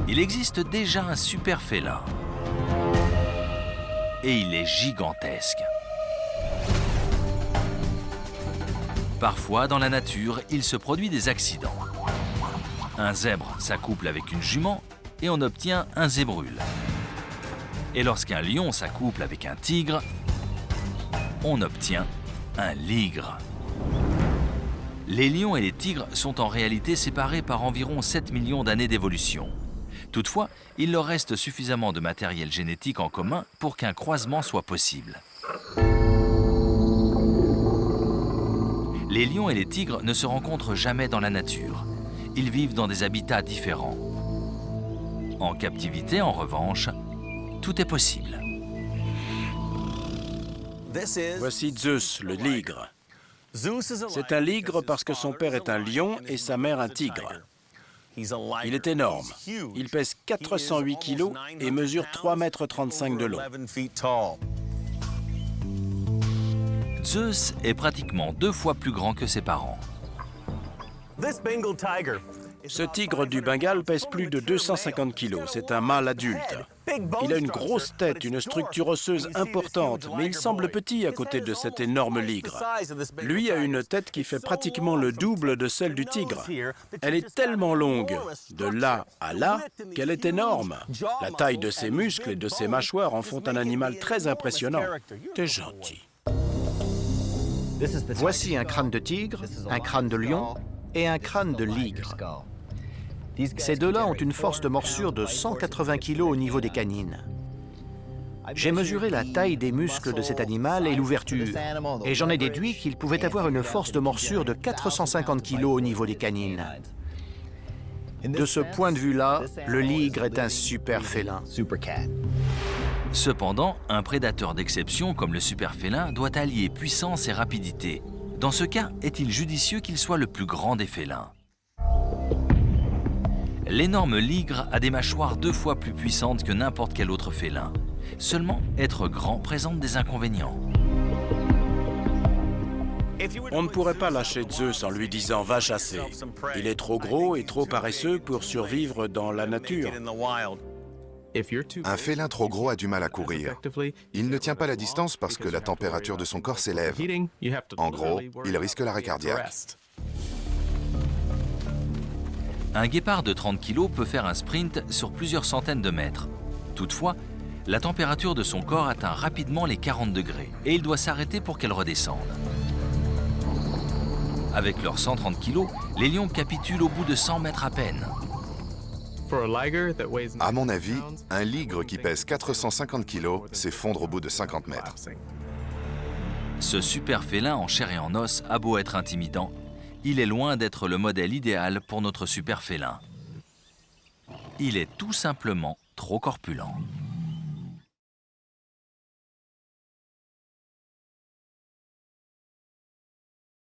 Il existe déjà un super félin. Et il est gigantesque. Parfois, dans la nature, il se produit des accidents. Un zèbre s'accouple avec une jument et on obtient un zébrule. Et lorsqu'un lion s'accouple avec un tigre, on obtient un ligre. Les lions et les tigres sont en réalité séparés par environ 7 millions d'années d'évolution. Toutefois, il leur reste suffisamment de matériel génétique en commun pour qu'un croisement soit possible. Les lions et les tigres ne se rencontrent jamais dans la nature. Ils vivent dans des habitats différents. En captivité, en revanche, tout est possible. Voici Zeus, le ligre. C'est un ligre parce que son père est un lion et sa mère un tigre. Il est énorme. Il pèse 408 kilos et mesure 3,35 m de long. Zeus est pratiquement 2 fois plus grand que ses parents. Ce tigre du Bengale pèse plus de 250 kilos. C'est un mâle adulte. Il a une grosse tête, une structure osseuse importante, mais il semble petit à côté de cet énorme ligre. Lui a une tête qui fait pratiquement le double de celle du tigre. Elle est tellement longue, de là à là, qu'elle est énorme. La taille de ses muscles et de ses mâchoires en font un animal très impressionnant. T'es gentil. Voici un crâne de tigre, un crâne de lion et un crâne de ligre. Ces deux-là ont une force de morsure de 180 kg au niveau des canines. J'ai mesuré la taille des muscles de cet animal et l'ouverture, et j'en ai déduit qu'il pouvait avoir une force de morsure de 450 kg au niveau des canines. De ce point de vue-là, le ligre est un super félin. Cependant, un prédateur d'exception comme le super félin doit allier puissance et rapidité. Dans ce cas, est-il judicieux qu'il soit le plus grand des félins? L'énorme ligre a des mâchoires 2 fois plus puissantes que n'importe quel autre félin. Seulement, être grand présente des inconvénients. On ne pourrait pas lâcher Zeus en lui disant « va chasser ». Il est trop gros et trop paresseux pour survivre dans la nature. Un félin trop gros a du mal à courir. Il ne tient pas la distance parce que la température de son corps s'élève. En gros, il risque l'arrêt cardiaque. Un guépard de 30 kg peut faire un sprint sur plusieurs centaines de mètres. Toutefois, la température de son corps atteint rapidement les 40 degrés et il doit s'arrêter pour qu'elle redescende. Avec leurs 130 kg, les lions capitulent au bout de 100 mètres à peine. À mon avis, un ligre qui pèse 450 kg s'effondre au bout de 50 mètres. Ce super félin en chair et en os a beau être intimidant, il est loin d'être le modèle idéal pour notre super félin. Il est tout simplement trop corpulent.